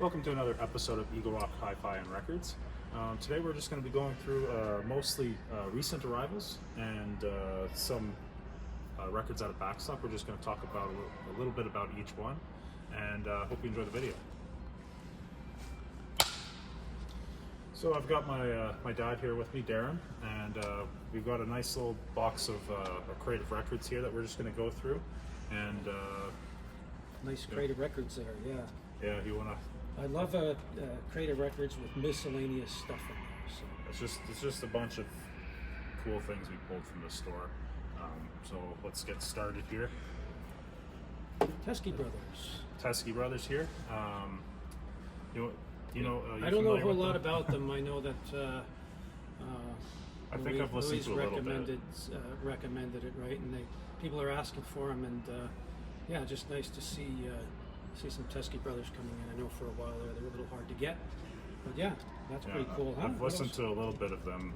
Welcome to another episode of Eagle Rock Hi-Fi and Records. Today we're just going to be going through mostly recent arrivals and some records out of backstock. We're just going to talk about a little bit about each one, and hope you enjoy the video. So I've got my dad here with me, Darren, and we've got a nice little box of creative records here that we're just going to go through. And nice creative records there, yeah. Yeah, you want to. I love creative records with miscellaneous stuff in there. So It's just a bunch of cool things we pulled from the store. So let's get started here. Teskey Brothers. Teskey Brothers here. I don't know a whole lot about them. I know that I think I've listened to a little bit. Recommended it, right? And people are asking for them, and yeah, just nice to see some Teskey Brothers coming in. I know for a while there they were a little hard to get, but yeah, that's pretty cool. Huh? I've listened to a little bit of them,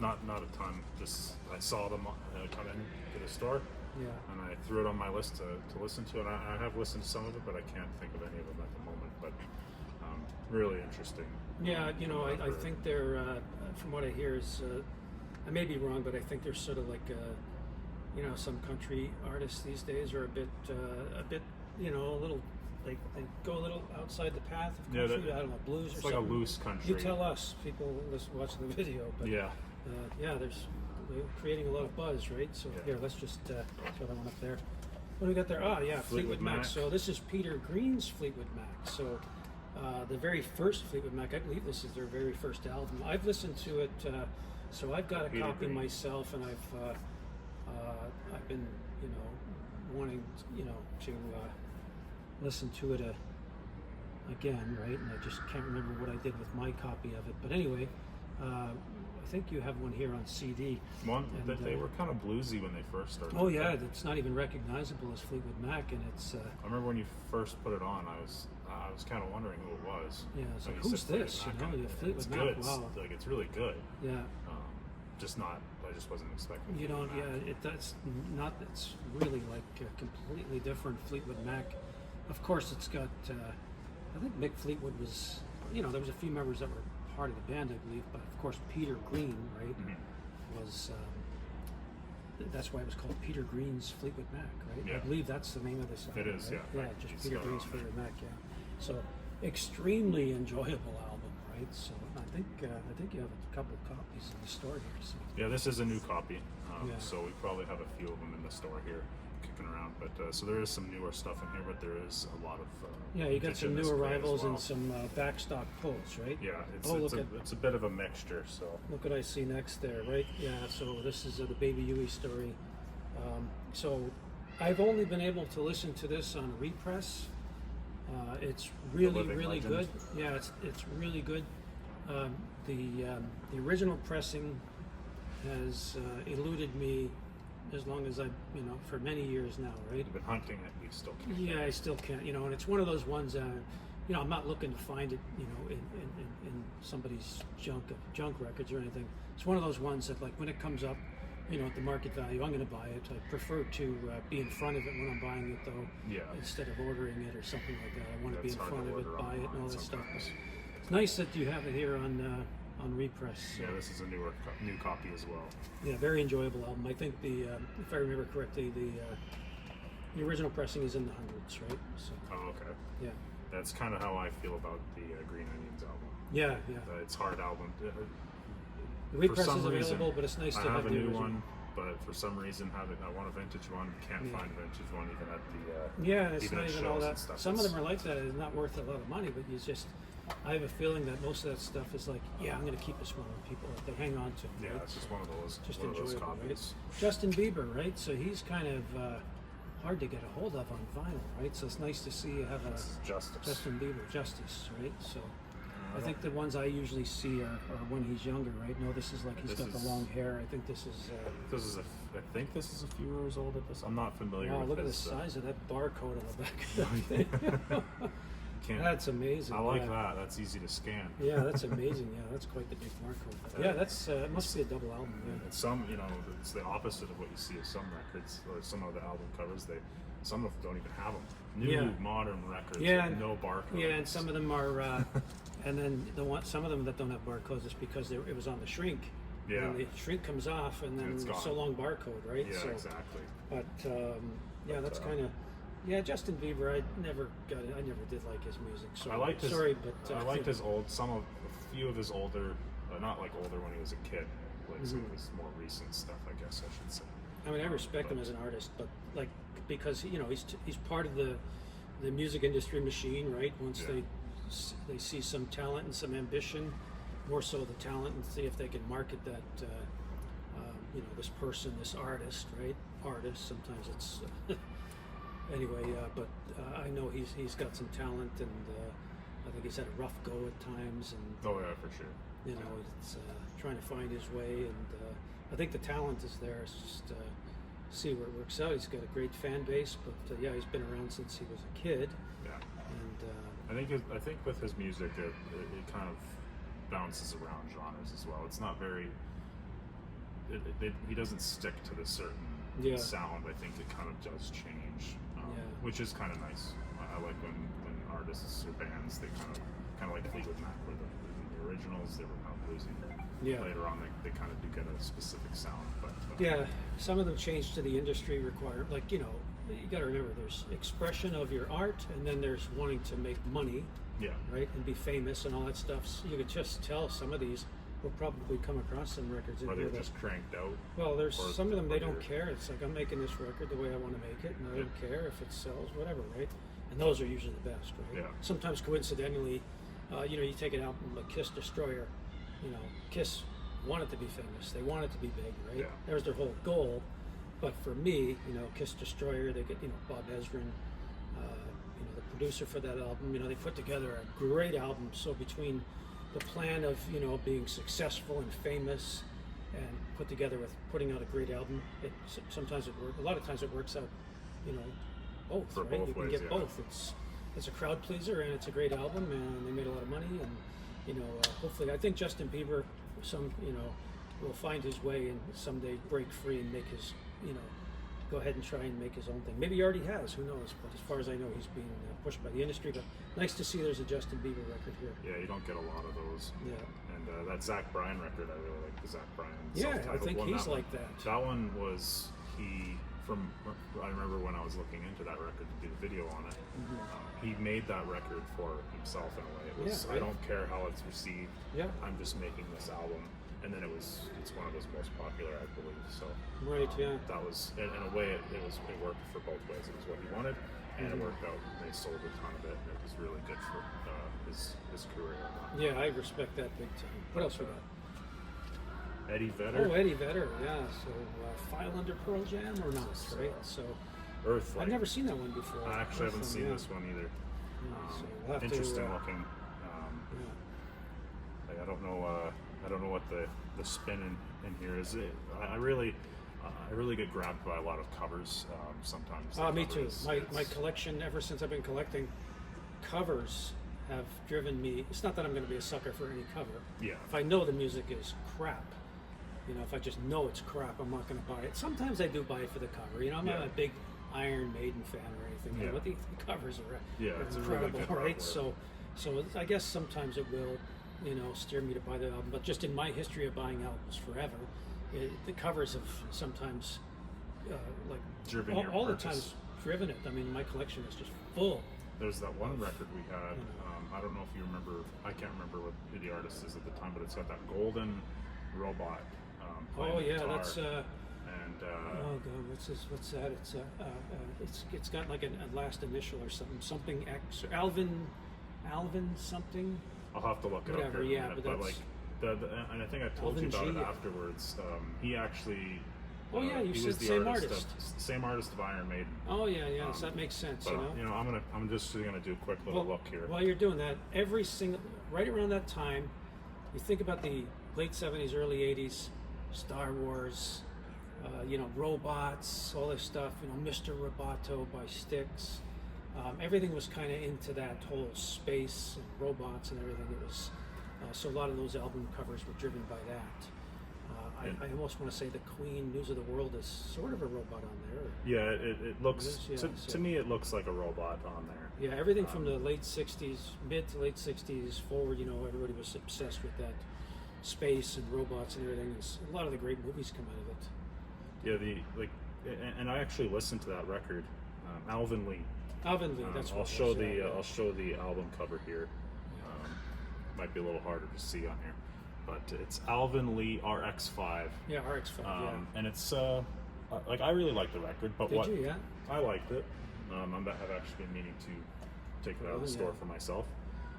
not a ton. Just I saw them come into the store, yeah, and I threw it on my list to listen to. And I have listened to some of it, but I can't think of any of them at the moment. But really interesting. Yeah, I think they're from what I hear is I may be wrong, but I think they're sort of like some country artists these days are a bit a little. They go a little outside the path of country. I don't know, blues or something. It's like a loose country. You tell us, people watching the video. But yeah, they're creating a lot of buzz, right? So here, let's just throw that one up there. What do we got there? Oh yeah, Fleetwood Mac. So this is Peter Green's Fleetwood Mac. So the very first Fleetwood Mac, I believe this is their very first album. I've listened to it, so I've got a copy myself, and I've been wanting to listen to it again, right? And I just can't remember what I did with my copy of it. But anyway, I think you have one here on CD. They were kind of bluesy when they first started. Oh yeah, it's not even recognizable as Fleetwood Mac, and it's. I remember when you first put it on, I was kind of wondering who it was. Yeah, it's like who's this? It's Mac. good. Wow. Like it's really good. Yeah. I just wasn't expecting. You don't. Yeah, that's not. It's really like a completely different Fleetwood Mac. Of course, it's got. I think Mick Fleetwood was. There was a few members that were part of the band, I believe, but of course Peter Green, right, was. That's why it was called Peter Green's Fleetwood Mac, right? Yeah. I believe that's the name of this album. It is, right? yeah. Yeah, just Peter Green's Fleetwood Mac, yeah. So, extremely enjoyable album, right? So, I think you have a couple of copies in the store here. So. Yeah, this is a new copy, so we probably have a few of them in the store here kicking around. But so there is some newer stuff in here, but there is a lot of you got some new arrivals and some backstock pulls, right? Yeah, it's a bit of a mixture. So look what I see next there, right? Yeah, so this is the Baby Huey story. So I've only been able to listen to this on repress. It's really good. Yeah, it's really good. The original pressing has eluded me as long as for many years now, right? You've been hunting it, you still can't. Yeah, I still can't, and it's one of those ones, I'm not looking to find it, in somebody's junk records or anything. It's one of those ones that, like, when it comes up, at the market value, I'm going to buy it. I prefer to be in front of it when I'm buying it, though, instead of ordering it or something like that. I want to be in front of it, buy it, and all that stuff. It's nice that you have it here on repress. So. Yeah, this is a new copy as well. Yeah, very enjoyable album. I think if I remember correctly, the original pressing is in the hundreds, right? So. Oh, okay. Yeah. That's kind of how I feel about the Green Onions album. Yeah. It's hard album. The repress is available, but it's nice to have a the new original. one. But for some reason, I want a vintage one. Can't find a vintage one even at the it's even not at even all that. Stuff. Some of them are like that. It's not worth a lot of money, but I have a feeling that most of that stuff is like, I'm going to keep this one. People they hang on to. Yeah, right? it's just one of those. Just one enjoyable, of those copies. Right? Justin Bieber, right? So he's kind of hard to get a hold of on vinyl, right? So it's nice to see you have a Justin Bieber, Justice, right? So. I think the ones I usually see are when he's younger, right? No, this is like he's got the long hair. I think this is. I think this is a few years old at this. I'm not familiar with look this. Look at the size of that barcode on the back of that thing. can't. That's amazing. I like that. That's easy to scan. Yeah, that's amazing. Yeah, that's quite the big barcode. Yeah, that's it must be a double album. Yeah. And some, it's the opposite of what you see of some records or some of the album covers. Some of them don't even have them. New modern records with no barcode. Yeah, and some of them are, and then some of them that don't have barcodes is because it was on the shrink. Yeah. And the shrink comes off, and then it's so long barcode, right? Yeah, so, exactly. But that's kind of. Yeah, Justin Bieber. I never did like his music. So I liked his. but I liked his a few of his older, not like older when he was a kid, like some of his more recent stuff. I guess I should say. I mean, I respect him as an artist, but like because he's part of the music industry machine, right? Once they see some talent and some ambition, more so the talent, and see if they can market that. This person, this artist, right? Artist. Sometimes it's. Anyway, but I know he's got some talent, and I think he's had a rough go at times. And oh yeah, for sure. It's trying to find his way, and I think the talent is there. It's just see where it works out. He's got a great fan base, but he's been around since he was a kid. Yeah. And I think with his music, it kind of bounces around genres as well. It's not very. He doesn't stick to the certain sound. I think it kind of does change, which is kind of nice. I like when artists or bands they kind of like Fleetwood Mac, where the originals they were kind of bluesy. Yeah. Later on, they kind of do get a specific sound, but some of them change to the industry required. Like you got to remember, there's expression of your art, and then there's wanting to make money. Yeah. Right, and be famous and all that stuff. So you could just tell some of these. We'll probably come across some records in or here they're just cranked out. Well, there's some of them they don't care. It's like I'm making this record the way I want to make it, and I don't care if it sells, whatever, right? And those are usually the best, right? Yeah. Sometimes coincidentally, you take an album like Kiss Destroyer. Kiss wanted to be famous. They wanted to be big, right? Yeah. There's their whole goal. But for me, Kiss Destroyer, they get Bob Ezrin, the producer for that album. They put together a great album. So between the plan of being successful and famous and put together with putting out a great album, sometimes it works. A lot of times it works out both, for right? both You can ways, get both. It's a crowd pleaser and it's a great album, and they made a lot of money, and hopefully I think Justin Bieber will find his way and someday break free and make his go ahead and try and make his own thing. Maybe he already has, who knows? But as far as I know, he's being pushed by the industry. But nice to see there's a Justin Bieber record here. Yeah, you don't get a lot of those. Yeah. And that Zach Bryan record, I really like the Zach Bryan. Yeah, I think one. he's like that. That one was I remember when I was looking into that record to do the video on it. He made that record for himself in a way. It was I don't care how it's received. Yeah. I'm just making this album. And then it's one of his most popular, I believe. So that was in a way it worked for both ways. It was what he wanted, and it worked out. They sold a ton of it, and it was really good for his career. Yeah, I respect that big time. What else we got? Eddie Vedder. Oh, Eddie Vedder, yeah. So File Under Pearl Jam or not, right? So Earthlight. I've never seen that one before. I actually haven't seen this one either. So we'll have interesting looking. I don't know what the spin in here is. I really get grabbed by a lot of covers sometimes. Me too. My collection, ever since I've been collecting, covers have driven me. It's not that I'm going to be a sucker for any cover. Yeah. If I know the music is crap, if I just know it's crap, I'm not going to buy it. Sometimes I do buy it for the cover. I'm not a big Iron Maiden fan or anything. But the covers are it's incredible, really good right? artwork. So I guess sometimes it will. Steer me to buy the album, but just in my history of buying albums forever, the covers have sometimes, driven all the times driven it. I mean, my collection is just full. There's that one record we had. I don't know if you remember. I can't remember who the artist is at the time, but it's got that golden robot. Guitar. That's. And oh God, what's that? It's got like a last initial or something. Something X. Alvin something. I'll have to look it up here in a minute, but like and I think I told you about it afterwards. He actually. Oh yeah, you said same artist. Same artist of Iron Maiden. Oh yeah, so that makes sense. But, I'm just gonna do a quick little look here. While you're doing that, right around that time, you think about the late '70s, early '80s, Star Wars, robots, all this stuff. Mr. Roboto by Styx. Everything was kind of into that whole space and robots and everything. It was so a lot of those album covers were driven by that. I almost want to say the Queen News of the World is sort of a robot on there. Yeah, it looks to me it looks like a robot on there. Yeah, everything from the late '60s, mid to late '60s forward. Everybody was obsessed with that space and robots and everything. And a lot of the great movies come out of it. Yeah, and I actually listened to that record, Alvin Lee. Alvin Lee, that's what I'll show the album cover here. Might be a little harder to see on here, but it's Alvin Lee RX5. Yeah, RX5. And it's like I really like the record, but Did you? Yeah. I liked it. I've actually been meaning to take it out of the store for myself.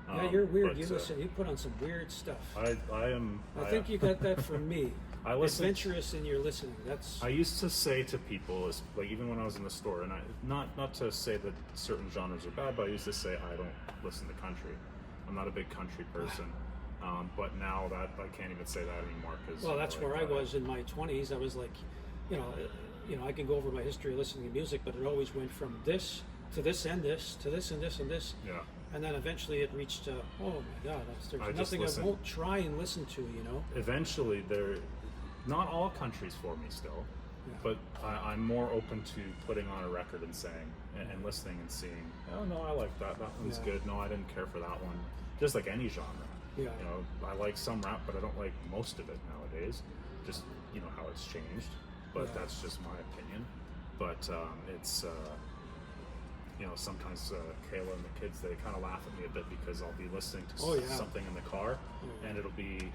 Yeah, you're weird. You put on some weird stuff. I think you got that from me. Adventurous in your listening. I used to say to people, like even when I was in the store, and not to say that certain genres are bad, but I used to say I don't listen to country. I'm not a big country person. But now that I can't even say that anymore because. Well, that's where I was in my 20s. I was like, I can go over my history of listening to music, but it always went from this to this and this to this and this and this. Yeah. And then eventually it reached, oh my God, there's nothing I won't try and listen to, Eventually, not all country's for me still, but I'm more open to putting on a record and saying, and listening and seeing, oh no, I like that one's good, no, I didn't care for that one. Just like any genre. Yeah. I like some rap, but I don't like most of it nowadays. Just, how it's changed, but that's just my opinion. But it's... sometimes Kayla and the kids, they kind of laugh at me a bit because I'll be listening to something in the car, and it'll be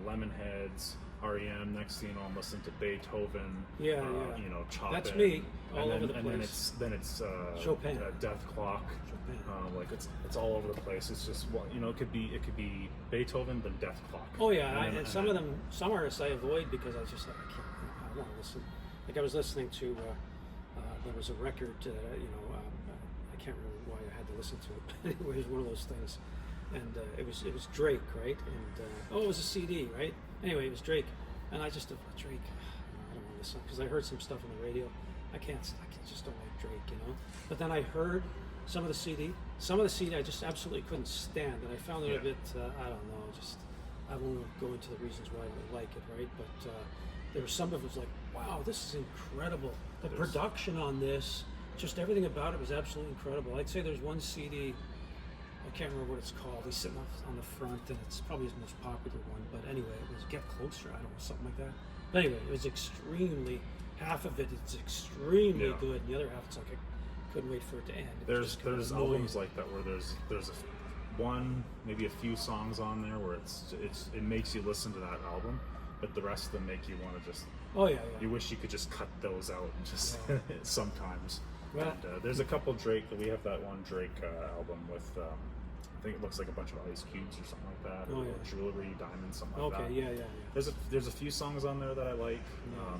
Lemonheads, REM. Next thing you know, I'm listening to Beethoven. Chopin. That's me all over the place. And then it's Chopin. Death Clock. Chopin. It's all over the place. It's just it could be Beethoven, then Death Clock. Oh yeah, and some artists I avoid because I just I want to listen. Like I was listening to. There was a record, I can't remember why I had to listen to it, but anyway, it was one of those things. And it was Drake, right? And it was a CD, right? Anyway, it was Drake. And I just thought, Drake, I don't want to listen, because I heard some stuff on the radio. I just don't like Drake, But then I heard some of the CD I just absolutely couldn't stand, and I found it a bit, I don't know, I won't go into the reasons why I don't like it, right? But there was some of it was like, wow, this is incredible. The production on this, just everything about it was absolutely incredible. I'd say there's one CD, I can't remember what it's called. He's sitting on the front, and it's probably his most popular one. But anyway, it was Get Closer, I don't know, something like that. But anyway, it was half of it's extremely good, and the other half, it's like I couldn't wait for it to end. There's albums like that where there's one, maybe a few songs on there where it makes you listen to that album. But the rest of them make you want to just. Oh yeah. You wish you could just cut those out and just sometimes. Well, and there's a couple Drake. We have that one Drake album with. I think it looks like a bunch of ice cubes or something like that, or jewelry, diamonds, something like that. Okay, yeah. There's a few songs on there that I like. I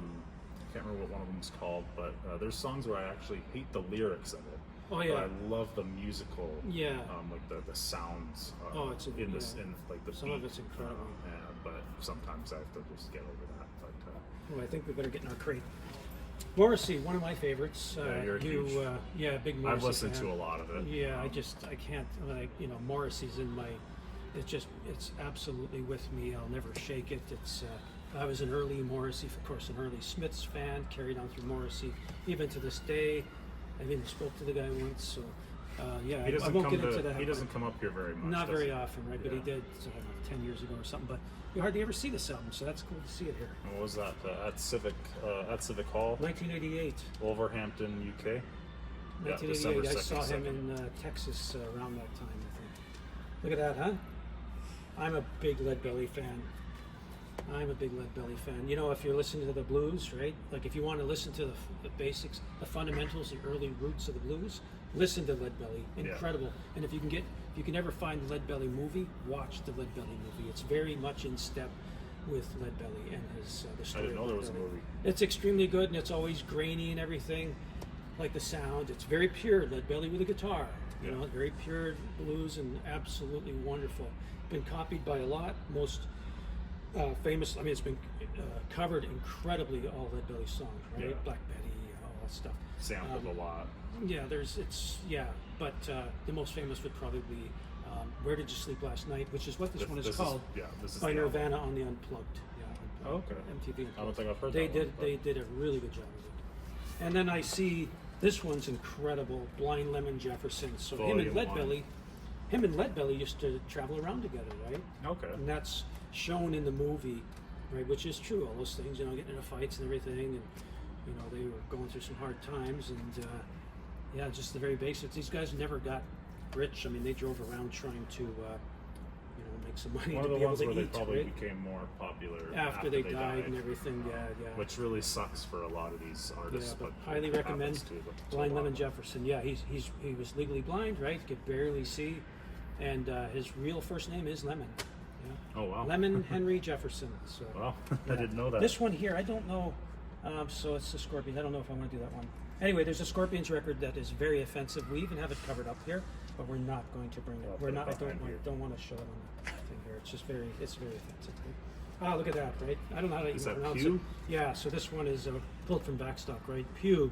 can't remember what one of them's called, but there's songs where I actually hate the lyrics of it. Oh yeah. But I love the musical. Yeah. Like the sounds. It's in like the some beat. of it's incredible. But sometimes I have to just get over that. But I think we better get in our crate. Morrissey, one of my favorites. You're huge. Big Morrissey. I've listened fan. to a lot of it. Yeah, I can't. Morrissey's in my. It's absolutely with me. I'll never shake it. I was an early Morrissey, of course, an early Smiths fan. Carried on through Morrissey, even to this day. I've even spoke to the guy once. So. I won't get into that. He doesn't come up here very much. Not very often, right? Yeah. But he did 10 years ago or something. But you hardly ever see this album, so that's cool to see it here. And what was that at Civic Hall? 1988. Wolverhampton, UK. 1988. I saw him in Texas around that time, I think. Look at that, huh? I'm a big Lead Belly fan. If you're listening to the blues, right? Like if you want to listen to the basics, the fundamentals, the early roots of the blues, listen to Lead Belly. Incredible. Yeah. And if you can ever find the Lead Belly movie, watch the Lead Belly movie. It's very much in step with Lead Belly and the story. I didn't know there was a movie. It's extremely good, and it's always grainy and everything, like the sound. It's very pure, Lead Belly with a guitar. Very pure blues and absolutely wonderful. Been copied by a lot. Most famous. It's been covered incredibly. All Lead Belly songs, right? Yeah. Black Betty, all stuff. Sampled a lot. Yeah, but the most famous would probably be "Where Did You Sleep Last Night," which is what this one is called. This is by Nirvana on the Unplugged. Yeah, Unplugged. okay. MTV Unplugged. I don't think I've heard they that did. one, They did a really good job of it. And then I see this one's incredible. Blind Lemon Jefferson. So him and Leadbelly used to travel around together, right? Okay. And that's shown in the movie, right? Which is true. All those things, getting into fights and everything, and they were going through some hard times, and just the very basics. These guys never got rich. I mean, they drove around trying to, make some money One to of the be ones able to where eat. they probably Right? became more popular After they died and everything. Yeah. Which really sucks for a lot of these artists. Yeah, but but highly it recommend happens to Blind a lot Lemon of them. Jefferson. Yeah, he was legally blind, right? Could barely see, and his real first name is Lemon. Yeah. Oh wow. Lemon Henry Jefferson. So. Wow, I didn't know that. This one here, I don't know. So it's the Scorpions. I don't know if I want to do that one. Anyway, there's a Scorpions record that is very offensive. We even have it covered up here, but we're not going to bring it. I'll We're put not. it behind Don't want to show it on the thing here. It's just very offensive. Right? Look at that, right? I don't know how to Is that pronounce Pugh? it. Yeah. So this one is pulled from Backstock, right? Pugh,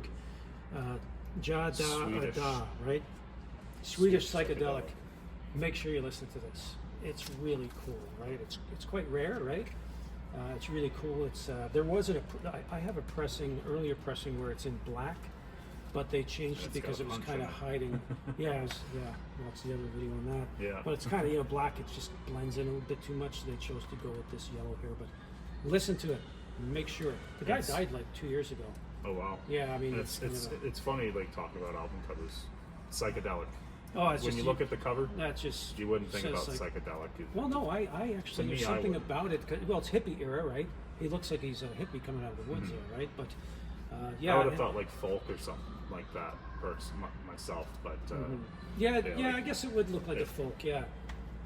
Ja Da Swedish. Da, right? Swedish Swedish psychedelic. psychedelic. Make sure you listen to this. It's really cool, right? It's quite rare, right? It's really cool. It's I have a earlier pressing where it's in black, but they changed it It's because got it was punch kind in of it. hiding. That's the other video on that. Yeah. But it's kind of black. It just blends in a little bit too much. So they chose to go with this yellow here. But listen to it. Make sure. The guy died like 2 years ago. Oh wow. Yeah, I mean It's funny like talking about album covers. Psychedelic. Oh, it's When just you look at the cover, that's just you wouldn't think says about like- psychedelic. Well, no, I actually To me, there's I something would. about it. Well, it's hippie era, right? He looks like he's a hippie coming out of the woods there, right? But I would have thought like folk or something like that myself, but yeah, like- I guess it would look like a folk. Yeah,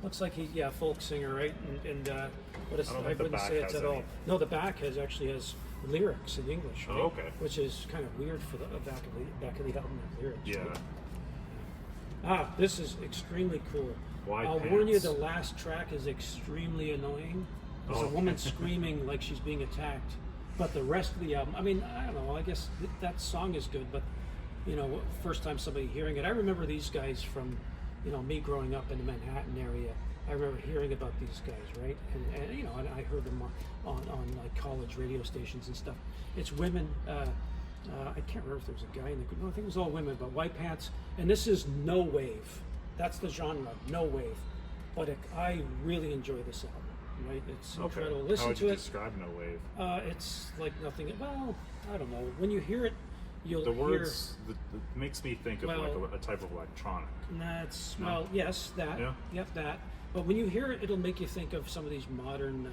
looks like folk singer, right? And but it's, I don't I think the wouldn't back say it's has at all. any. No, the back actually has lyrics in English. Right? Oh, okay. Which is kind of weird for the back of the album have lyrics. yeah. Right? This is extremely cool. Wide I'll warn you, pants. the last track is extremely annoying. There's a Oh. woman screaming like she's being attacked. But the rest of the album, I mean, I don't know, I guess that song is good, but, first time somebody hearing it. I remember these guys from, me growing up in the Manhattan area. I remember hearing about these guys, right? And I heard them on like college radio stations and stuff. It's women. I can't remember if there was a guy in the group. No, I think it was all women, but white pants. And this is no wave. That's the genre, no wave. But I really enjoy this album, right? It's incredible. Listen How would to you it. describe No Wave? It's like nothing. Well, I don't know. When you hear it, you'll The hear. words it makes me think of Well- like a type of electronic. That's No? well, yes, that. Yeah. Yep, that. But when you hear it, it'll make you think of some of these modern.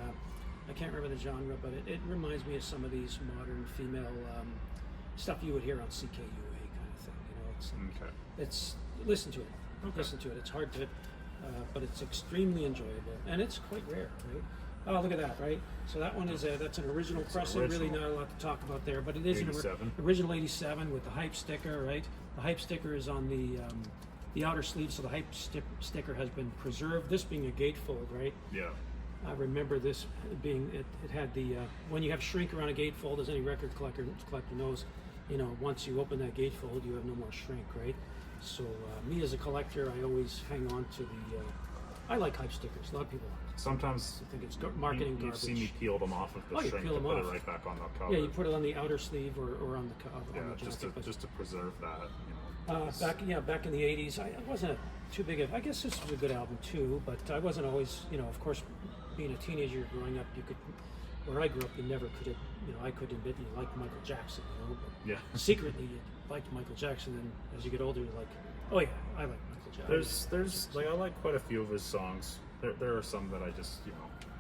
I can't remember the genre, but it reminds me of some of these modern female stuff you would hear on CKUA kind of thing. Okay. It's listen to it. Okay. Listen to it. It's hard to, but it's extremely enjoyable, and it's quite rare, right? Oh, look at that, right? So that one is that's an original pressing. Really original. not a lot to talk about there, but it is 87. an original '87 with the hype sticker, right? The hype sticker is on the outer sleeve, so the hype sticker has been preserved. This being a gatefold, right? Yeah. I remember this being it had the when you have shrink around a gatefold, as any record collector knows, once you open that gatefold, you have no more shrink, right? So me as a collector, I always hang on to the. I like hype stickers. A lot of people Sometimes I think it's marketing you've garbage. seen me peel them off of the Oh, you shrink peel and them put off. it right back on the cover. Yeah, you put it on the outer sleeve or on the on Yeah, the jacket. just to preserve that. Back in the '80s, I wasn't too big of. I guess this was a good album too, but I wasn't always. Of course, being a teenager growing up, you could. Where I grew up, you never could have. I couldn't admit you liked Michael Jackson. But Yeah. secretly you liked Michael Jackson, and as you get older, you're like, oh yeah, I like Michael Jackson. There's like I like quite a few of his songs. There are some that I just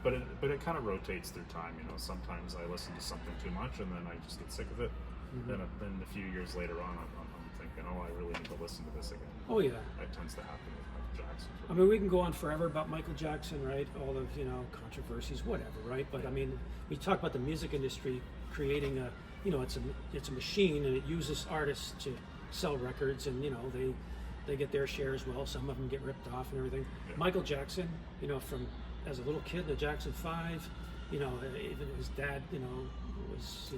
but it kind of rotates through time. Sometimes I listen to something too much and then I just get sick of it. Then a few years later on, I'm thinking, oh, I really need to listen to this again. Oh yeah. That tends to happen with Michael Jackson. I mean, we can go on forever about Michael Jackson, right? All of controversies, whatever, right? But I mean, we talk about the music industry creating a, it's a machine, and it uses artists to sell records, and they get their share as well. Some of them get ripped off and everything. Yeah. Michael Jackson, from as a little kid, the Jackson 5, even his dad, was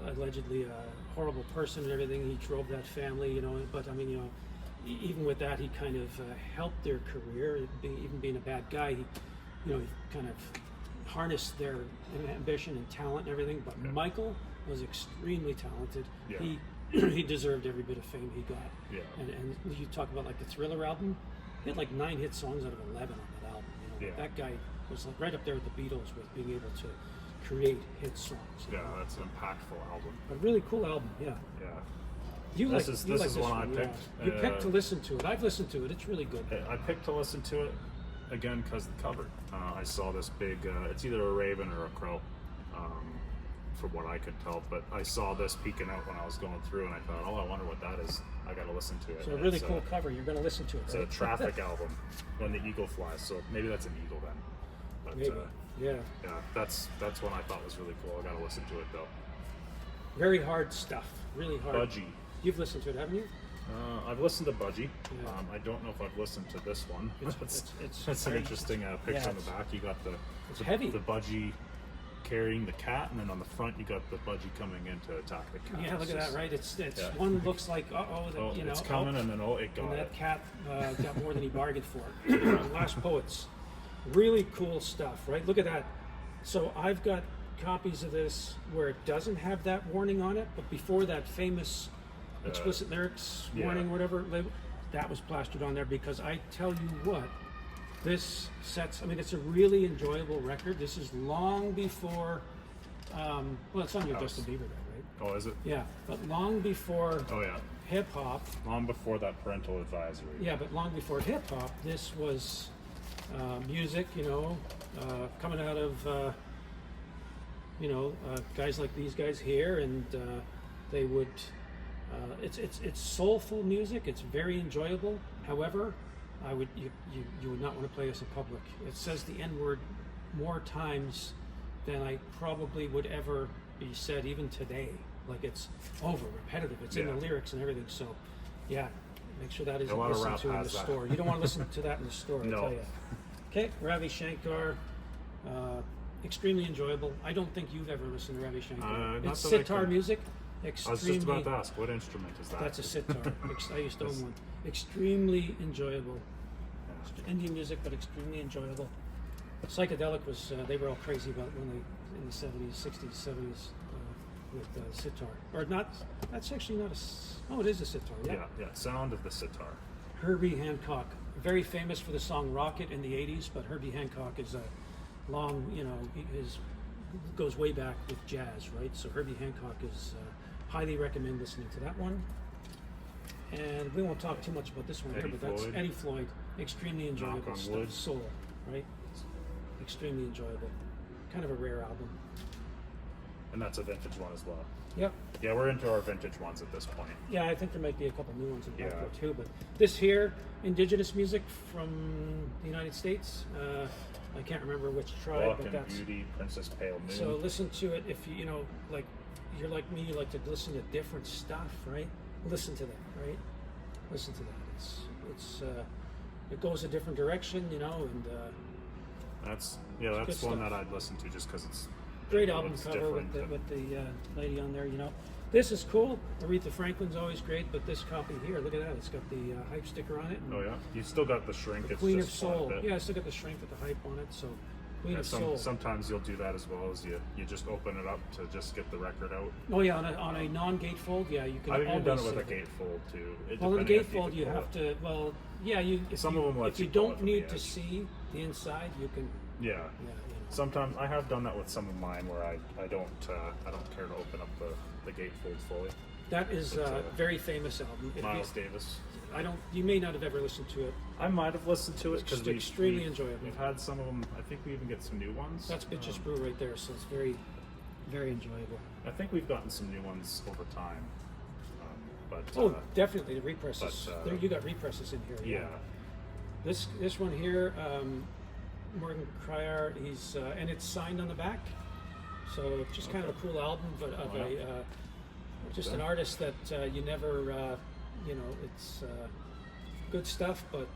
allegedly a horrible person and everything. He drove that family, you know. But I mean, you know, even with that, he kind of helped their career. Even being a bad guy, he, you know, he kind of harnessed their ambition and talent and everything. But Michael was extremely talented. Yeah. He deserved every bit of fame he got. Yeah. And you talk about like the Thriller album, he had like 9 hit songs out of 11 on that album. You know, that guy was like right up there with the Beatles with being able to create hit songs. Yeah, that's an impactful album. A really cool album. Yeah. Yeah. This is one I picked. Yeah. You picked to listen to it. I've listened to it. It's really good. I picked to listen to it again because the cover. I saw this big. It's either a raven or a crow. From what I could tell, but I saw this peeking out when I was going through, and I thought, oh, I wonder what that is. I got to listen to it. So a really cool cover. You're going to listen to it. It's right? a Traffic album when the eagle flies. So maybe that's an eagle then. But, maybe. Yeah. That's one I thought was really cool. I got to listen to it though. Very hard stuff. Really hard. Budgie. You've listened to it, haven't you? I've listened to Budgie. Yeah. I don't know if I've listened to this one. It's an very, interesting picture on the back. You got the heavy. The Budgie carrying the cat, and then on the front you got the Budgie coming in to attack the cat. Yeah, look at that, right? It's one looks like you know, it's coming, and then it got and that it. cat got more than he bargained for. Last Poets, really cool stuff, right? Look at that. So I've got copies of this where it doesn't have that warning on it, but before that famous explicit lyrics warning, whatever, that was plastered on there because I tell you what. This sets, I mean, it's a really enjoyable record. This is long before, well, it's on your Justin Bieber there, right? Oh, is it? Yeah, but long before hip hop. Long before that parental advisory. Yeah, but long before hip hop, this was music, you know, coming out of, you know, guys like these guys here, and they would, it's soulful music. It's very enjoyable. However, you would not want to play this in public. It says the N-word more times than I probably would ever be said even today. Like it's repetitive. It's in the lyrics and everything. So, yeah, make sure that isn't listened to in the store. You don't want to listen to that in the store. No. I tell you. Okay, Ravi Shankar, extremely enjoyable. I don't think you've ever listened to Ravi Shankar. It's sitar music. I was just about to ask, what instrument is that? That's a sitar. I used to own one. Extremely enjoyable. Indian music, but extremely enjoyable. Psychedelic was, they were all crazy about when they, in the 70s, 60s, 70s, with sitar. Or not, that's actually not it is a sitar, yeah. Yeah, sound of the sitar. Herbie Hancock, very famous for the song Rocket in the 80s, but Herbie Hancock is a long, you know, goes way back with jazz, right? So Herbie Hancock is, highly recommend listening to that one. And we won't talk too much about this one here, but that's Eddie Floyd. Extremely enjoyable stuff. Soul, right? Extremely enjoyable. Kind of a rare album. And that's a vintage one as well. Yep. Yeah, we're into our vintage ones at this point. Yeah, I think there might be a couple new ones in back there too. But this here, indigenous music from the United States. I can't remember which tribe, Walk but and that's Beauty, Princess Pale Moon. So listen to it if you know, like you're like me, you like to listen to different stuff, right? Listen to that, right? Listen to that. It goes a different direction, you know, and that's one that I'd listen to just because it's great album cover with the lady on there, you know. This is cool. Aretha Franklin's always great, but this copy here, look at that. It's got the hype sticker on it. Oh yeah, you still got the shrink. The it's Queen just of Soul. Yeah, I still got the shrink with the hype on it. So Queen of Soul. Sometimes you'll do that as well as you just open it up to just get the record out. Oh yeah, on a non-gatefold, yeah, you can. I've even done it with a gatefold too. Well, in the gatefold, you have to. Well, yeah, if you don't need to see the inside, you can. Yeah. Sometimes I have done that with some of mine where I don't care to open up the gatefold fully. That is a very famous album. Miles Davis. You may not have ever listened to it. I might have listened to it because it's extremely enjoyable. We've had some of them. I think we even get some new ones. That's Bitches Brew right there, so it's very, very enjoyable. I think we've gotten some new ones over time. Definitely the represses. You got represses in here. Yeah. This one here, Morgan Cryer. He's and it's signed on the back, so just kind of a cool album, but of just an artist that you never, it's good stuff, but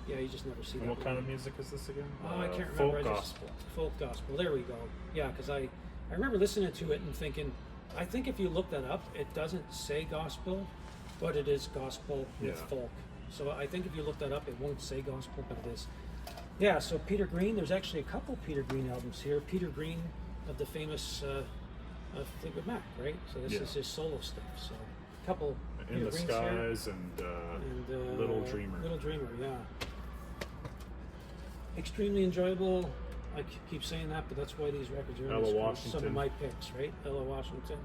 you just never see. And what kind of music is this again? I can't remember. Folk gospel. Folk gospel. There we go. Yeah, because I remember listening to it and thinking, I think if you look that up, it doesn't say gospel, but it is gospel with folk. So I think if you look that up, it won't say gospel, but it is. Yeah, so Peter Green, there's actually a couple Peter Green albums here. Peter Green of the famous Fleetwood Mac, right? So this is his solo stuff. So a couple In Peter the Greens Skies here. and Little Dreamer. Little Dreamer, yeah. Extremely enjoyable. I keep saying that, but that's why these records are Ella some Washington. of my picks, right? Ella Washington,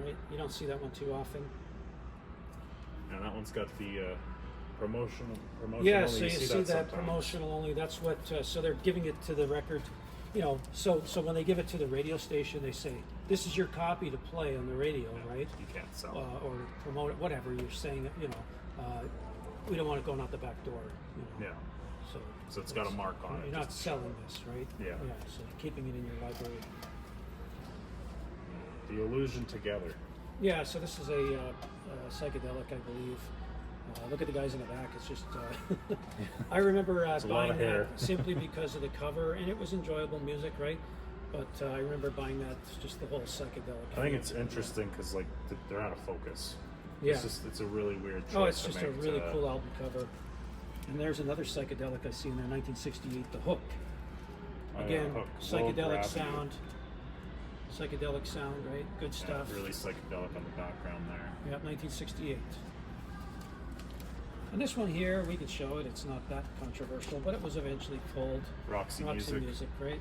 right? You don't see that one too often. And that one's got the promotional. Yeah, only. so you see that sometimes. promotional only. That's what. So they're giving it to the record. You know, so when they give it to the radio station, they say this is your copy to play on the radio, right? You can't sell it. Or promote it, whatever you're saying. You know, we don't want it going out the back door. You know? Yeah. So it's got a mark on it. You're not just to selling this, right? Yeah. Yeah. So keeping it in your library. The Illusion Together. Yeah. So this is a psychedelic, I believe. Look at the guys in the back. It's just. I remember buying that simply because of the cover, and it was enjoyable music, right? But I remember buying that just the whole psychedelic. I think it's interesting because like they're out of focus. Yeah. It's a really weird choice. Oh, it's just to a make really cool album cover. And there's another psychedelic I see in there, 1968, The Hook. Again, Hook. psychedelic sound. Psychedelic sound, right? Good stuff. Really psychedelic on the background there. Yep, 1968. And this one here, we could show it. It's not that controversial, but it was eventually pulled. Roxy Music. Right?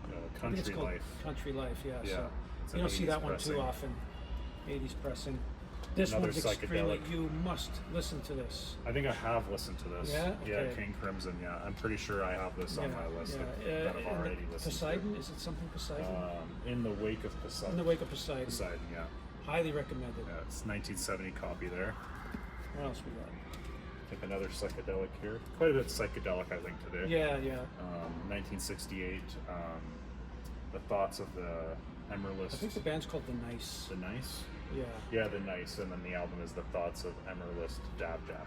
I think it's Country called Life. Country Life, yeah. Yeah. So It's you an don't see 80s that one pressing. too often. 80s pressing. This Another one's extremely. psychedelic. You must listen to this. I think I have listened to this. Yeah? Yeah, Okay. King Crimson. Yeah, I'm pretty sure I have this on my list that I've already listened Poseidon, is it something Poseidon? to. In the Wake of Poseidon. In the Wake of Poseidon. Poseidon, yeah. Highly recommended. Yeah, it's 1970 copy there. What else we got? I think another psychedelic here. Quite a bit psychedelic, I think, today. Yeah, yeah. 1968. The Thoughts of the Emerlist. I think the band's called The Nice. The Nice? Yeah. Yeah, The Nice. And then the album is The Thoughts of Emerlist Dab Dab.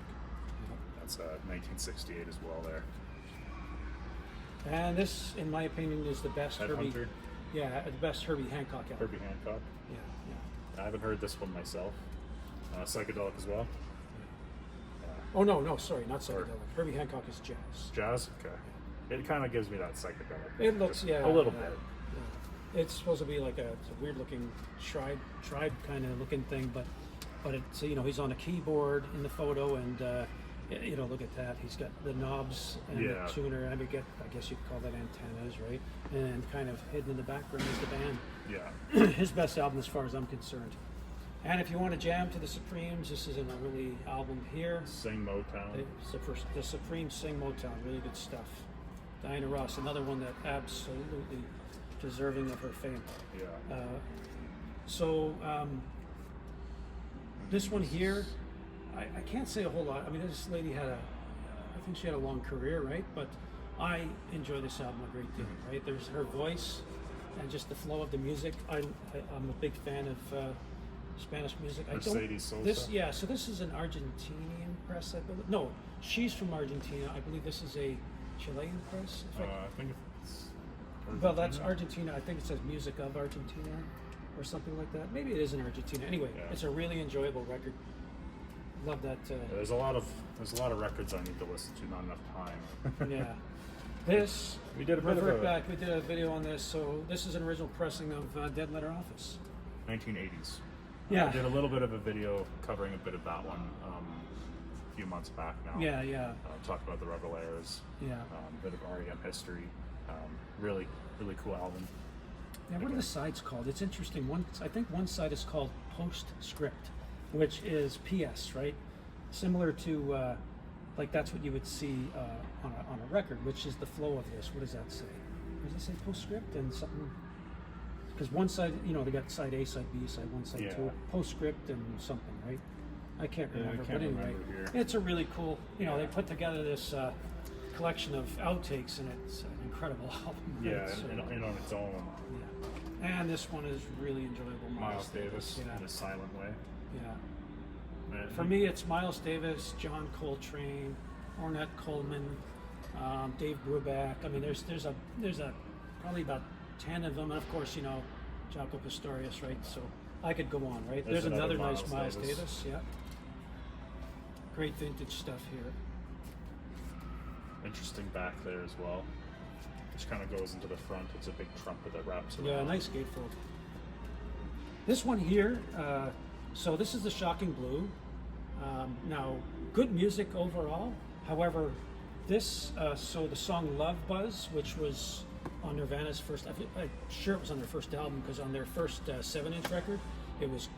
That's 1968 as well there. And this, in my opinion, is the best Herbie. Headhunter. Yeah, the best Herbie Hancock album. Herbie Hancock. Yeah, yeah. I haven't heard this one myself. Psychedelic as well. Oh no, sorry, not psychedelic. Herbie Hancock is jazz. Jazz? Okay. It kind of gives me that psychedelic. It looks, Just yeah, a little yeah, bit. yeah. It's supposed to be like it's a weird looking tribe kind of looking thing, but it's he's on a keyboard in the photo, and look at that. He's got the knobs and the tuner. I guess you'd call that antennas, right? And kind of hidden in the background is the band. Yeah. His best album as far as I'm concerned. And if you want to jam to the Supremes, this is an early album here. Sing Motown. The Supremes sing Motown, really good stuff. Diana Ross, another one that absolutely deserving of her fame. Yeah. This one here, I can't say a whole lot. I mean, this lady I think she had a long career, right? But I enjoy this album a great deal, right? There's her voice and just the flow of the music. I'm a big fan of Spanish music. Mercedes Sosa. So this is an Argentinian press, I believe. No, she's from Argentina. I believe this is a Chilean press. I think it's Argentina. Well, that's Argentina. I think it says Music of Argentina or something like that. Maybe it is in Argentina. Anyway, It's a really enjoyable record. Love that. There's a lot of records I need to listen to. Not enough time. Yeah. This We did a bit revert of a back. We did a video on this. So this is an original pressing of Dead Letter Office. 1980s. Yeah. I did a little bit of a video covering a bit of that one a few months back now. Yeah. Talked about the Rebel Airs. Yeah. A bit of REM history. Really cool album. Yeah, what are the sides called? It's interesting. I think one side is called Postscript, which is PS, right? Similar to, that's what you would see on a record, which is the flow of this. What does that say? Does it say Postscript and something? Because one side, they got side A, side B, side 1, side 2, Postscript and something, right? I can't remember, but anyway, it's a really cool, they put together this collection of outtakes, and it's an incredible album. Yeah, and on its own. Yeah. And this one is really enjoyable. Miles Davis in a silent way. Yeah. For me, it's Miles Davis, John Coltrane, Ornette Coleman, Dave Brubeck. I mean, there's probably about 10 of them, and of course, Jaco Pastorius, right? So I could go on, right? There's There's another another nice Miles Miles Davis. Davis, yeah. Great vintage stuff here. Interesting back there as well, which kind of goes into the front. It's a big trumpet that wraps around. Yeah, nice gatefold. This one here, so this is the Shocking Blue. Now, good music overall. However, this, so the song Love Buzz, which was on Nirvana's first, I'm sure it was on their first album, because on their first 7-inch record, it was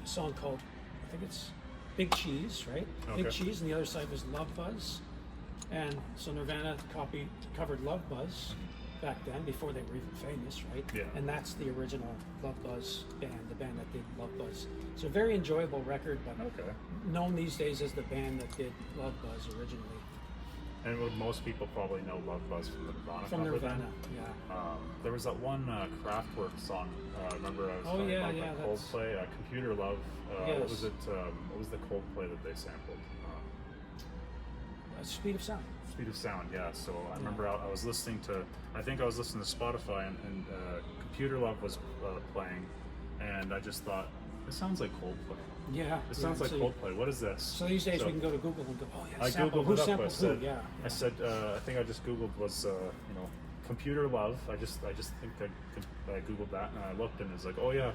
a song called, I think it's Big Cheese, right? Okay. Big Cheese, and the other side was Love Buzz. And so Nirvana covered Love Buzz back then, before they were even famous, right? Yeah. And that's the original Love Buzz band, the band that did Love Buzz. It's a very enjoyable record, but Okay. known these days as the band that did Love Buzz originally. And would most people probably know Love Buzz from the Nirvana From cover Nirvana, then? yeah. There was that one Kraftwerk song. Remember I was Oh, talking yeah, about yeah, that that's- Coldplay, Computer Love. What Yes. was it? What was the Coldplay that they sampled? Speed of Sound. Speed of Sound, yeah. So I remember I was listening to, I think I was listening to Spotify, and Computer Love was playing, and I just thought, it sounds like Coldplay. Yeah. It sounds like Coldplay. What is this? So these days we can go to Google and go, oh yeah, I sample. googled Who it up. sampled I said, who? Yeah. I said, I think I just googled was Computer Love. I just think I googled that, and I looked, and it's like, oh yeah,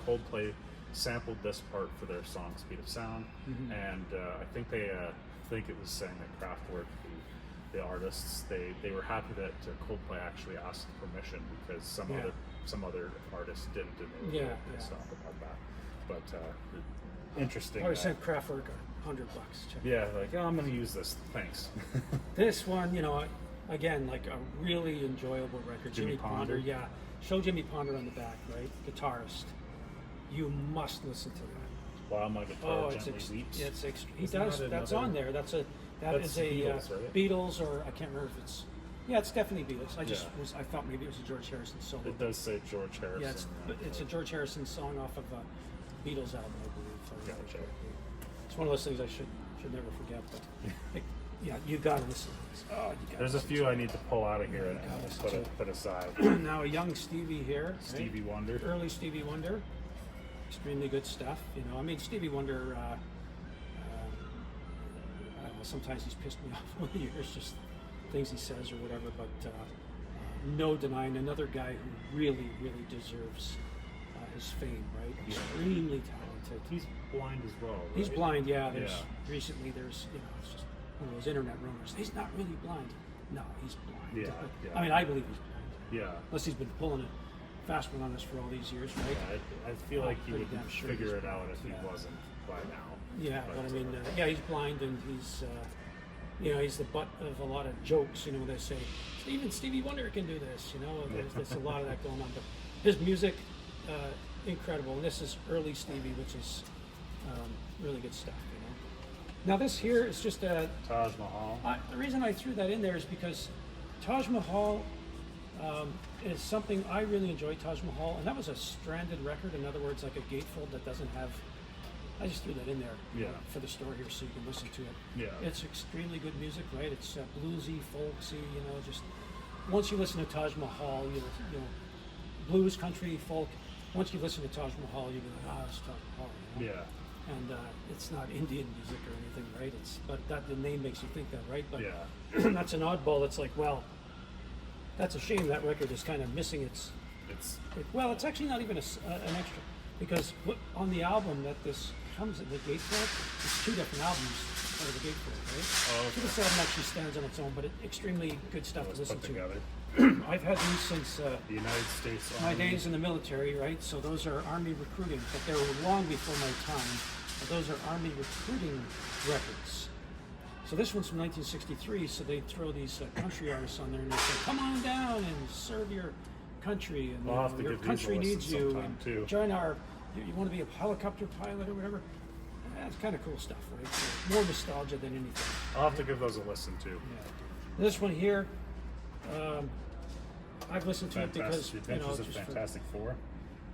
Coldplay sampled this part for their song Speed of Sound, and I think it was saying that Kraftwerk, the artists, they were happy that Coldplay actually asked permission, because some other artists didn't, and they were really pissed off about that. But interesting. Probably sent Kraftwerk $100. Check. Yeah, like, oh, I'm going to use this. Thanks. This one, again, like a really enjoyable record. Jimmy Ponder. Yeah. Show Jimmy Ponder on the back, right? Guitarist. You must listen to that. While my guitar gently weeps. Yeah, he Isn't does. that That's another- on there. That's That's a Beatles, right? Beatles, or I can't remember if it's. Yeah, it's definitely Beatles. I thought maybe it was a George Harrison solo. It does say George Harrison. Yeah, it's a George Harrison song off of a Beatles album, I believe. If I remember Gotcha. correctly. It's one of those things I should never forget. But yeah, you got to listen to this. Oh, you got. There's a few I need to pull out of here and gotta put aside. Now a young Stevie here. Right? Stevie Wonder. Early Stevie Wonder. Extremely good stuff. I mean, Stevie Wonder. I don't know, sometimes he's pissed me off over the years, just things he says or whatever. But no denying, another guy who really, really deserves his fame. Right? Yeah. Extremely talented. He's blind as well. Right? He's blind. Yeah. Recently there's it's just one of those internet rumors. He's not really blind. No, he's blind. Yeah. I mean, I believe he's blind. Yeah. Unless he's been pulling a fast one on us for all these years, right? Yeah, I feel like he pretty would damn sure figure he's it out blind, if he yeah. wasn't by now. Yeah, but I mean, he's blind, and he's, he's the butt of a lot of jokes. They say Stevie Wonder can do this. There's a lot of that going on. But his music, incredible, and this is early Stevie, which is really good stuff. Now this here is just a Taj Mahal. The reason I threw that in there is because Taj Mahal is something I really enjoy. Taj Mahal, and that was a stranded record. In other words, like a gatefold that doesn't have. I just threw that in there for the store here so you can listen to it. Yeah. It's extremely good music, right? It's bluesy, folksy. Just once you listen to Taj Mahal, blues, country, folk. Once you listen to Taj Mahal, you go, it's Taj Mahal. Yeah. And it's not Indian music or anything, right? But the name makes you think that, right? But Yeah. that's an oddball. It's like, well, that's a shame. That record is kind of missing its. It's actually not even an extra, because on the album that this comes in the gatefold, it's 2 different albums out of the gatefold, right? Oh, okay. So this album actually stands on its own, but extremely good stuff to listen Put to. together. I've had these since The United States my Army. days in the military, right? So those are Army recruiting, but they were long before my time. But those are Army recruiting records. So this one's from 1963, so they throw these country artists on there and they say, come on down and serve your country, and I'll have to your give these a country listen needs you, sometime, too. and join our, you want to be a helicopter pilot or whatever? That's kind of cool stuff, right? So more nostalgia than anything. I'll have to give those a listen too. Yeah. This one here, I've listened to it because, The Adventures of just for- Fantastic Four.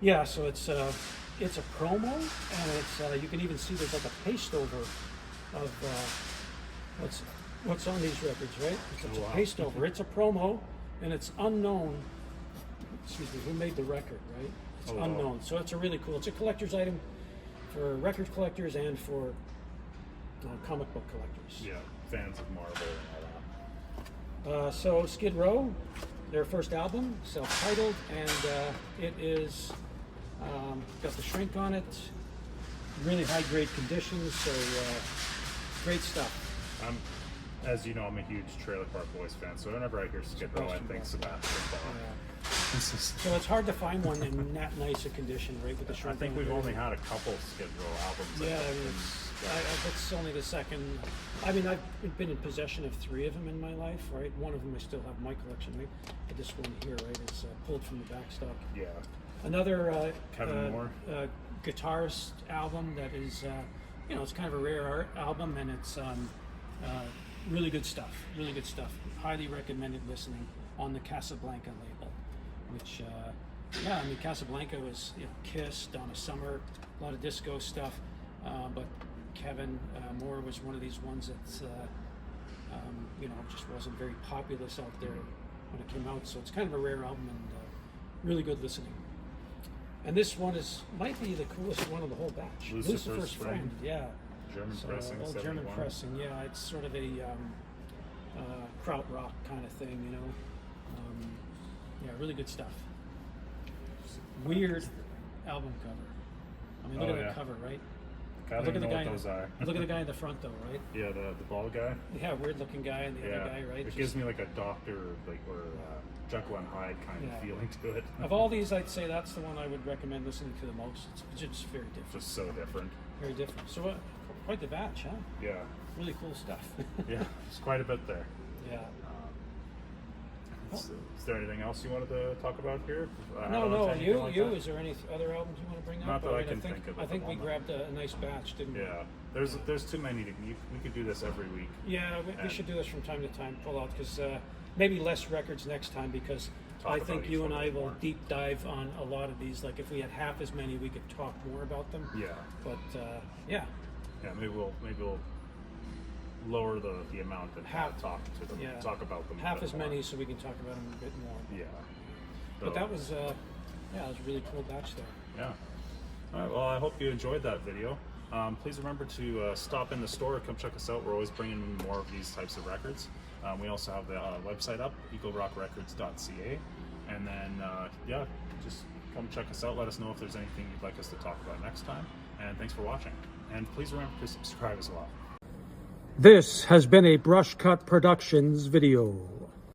yeah, so it's a promo, and it's you can even see there's like a paste over of what's on these records, right? It's Oh, a wow. paste over. It's a promo, and it's unknown. Excuse me, who made the record, right? It's unknown. So it's a really cool. It's a collector's item for record collectors and for comic book collectors. Yeah, fans of Marvel and all that. So Skid Row, their first album, self-titled, and it is got the shrink on it. Really high-grade conditions. So great stuff. As you know, I'm a huge Trailer Park Boys fan, so whenever I hear Skid Row, I think Sebastian Bach. Yeah. So it's hard to find one in that nice a condition, right? With the shrink. I think we've only had a couple Skid Row albums. Yeah, I mean, that's only the second. I mean, I've been in possession of 3 of them in my life, right? One of them I still have in my collection, right? But this one here, right, is pulled from the backstock. Yeah. Another Kevin Moore guitarist album that is, you know, it's kind of a rare art album, and it's really good stuff. Really good stuff. Highly recommended listening on the Casablanca label, which, yeah, I mean, Casablanca was, you know, Kiss, Donna Summer, a lot of disco stuff, but Kevin Moore was one of these ones that's, you know, just wasn't very populous out there when it came out. So it's kind of a rare album and really good listening. And this one might be the coolest one of the whole batch. Lucifer's Friend, yeah. German pressing, old German pressing, yeah. It's sort of a krautrock kind of thing, you know. Yeah, really good stuff. Weird album cover. I mean, look at the cover, right? Look at the guy. Look at the guy in the front, though, right? Yeah, the bald guy. Yeah, weird-looking guy, and the other guy, right? It gives me like a Doctor, like or Jekyll and Hyde kind of feeling to it. Of all these, I'd say that's the one I would recommend listening to the most. It's just very different. Just so different. Very different. So, quite the batch, huh? Yeah. Really cool stuff. Yeah, there's quite a bit there. Yeah. Is there anything else you wanted to talk about here? No. You. Is there any other albums you want to bring up? Not that I can think of. I think we grabbed a nice batch, didn't we? Yeah. There's too many. We could do this every week. Yeah, we should do this from time to time. Pull out because maybe less records next time because I think you and I will deep dive on a lot of these. Like if we had half as many, we could talk more about them. Yeah. But yeah. Yeah, maybe we'll lower the amount and talk to them, talk about them. Half as many, so we can talk about them a bit more. Yeah. But that was it was a really cool batch there. Yeah. All right. Well, I hope you enjoyed that video. Please remember to stop in the store. Come check us out. We're always bringing more of these types of records. We also have the website up, eaglerockrecords.ca, and then just come check us out. Let us know if there's anything you'd like us to talk about next time. And thanks for watching. And please remember to subscribe as well. This has been a Brush Cut Productions video.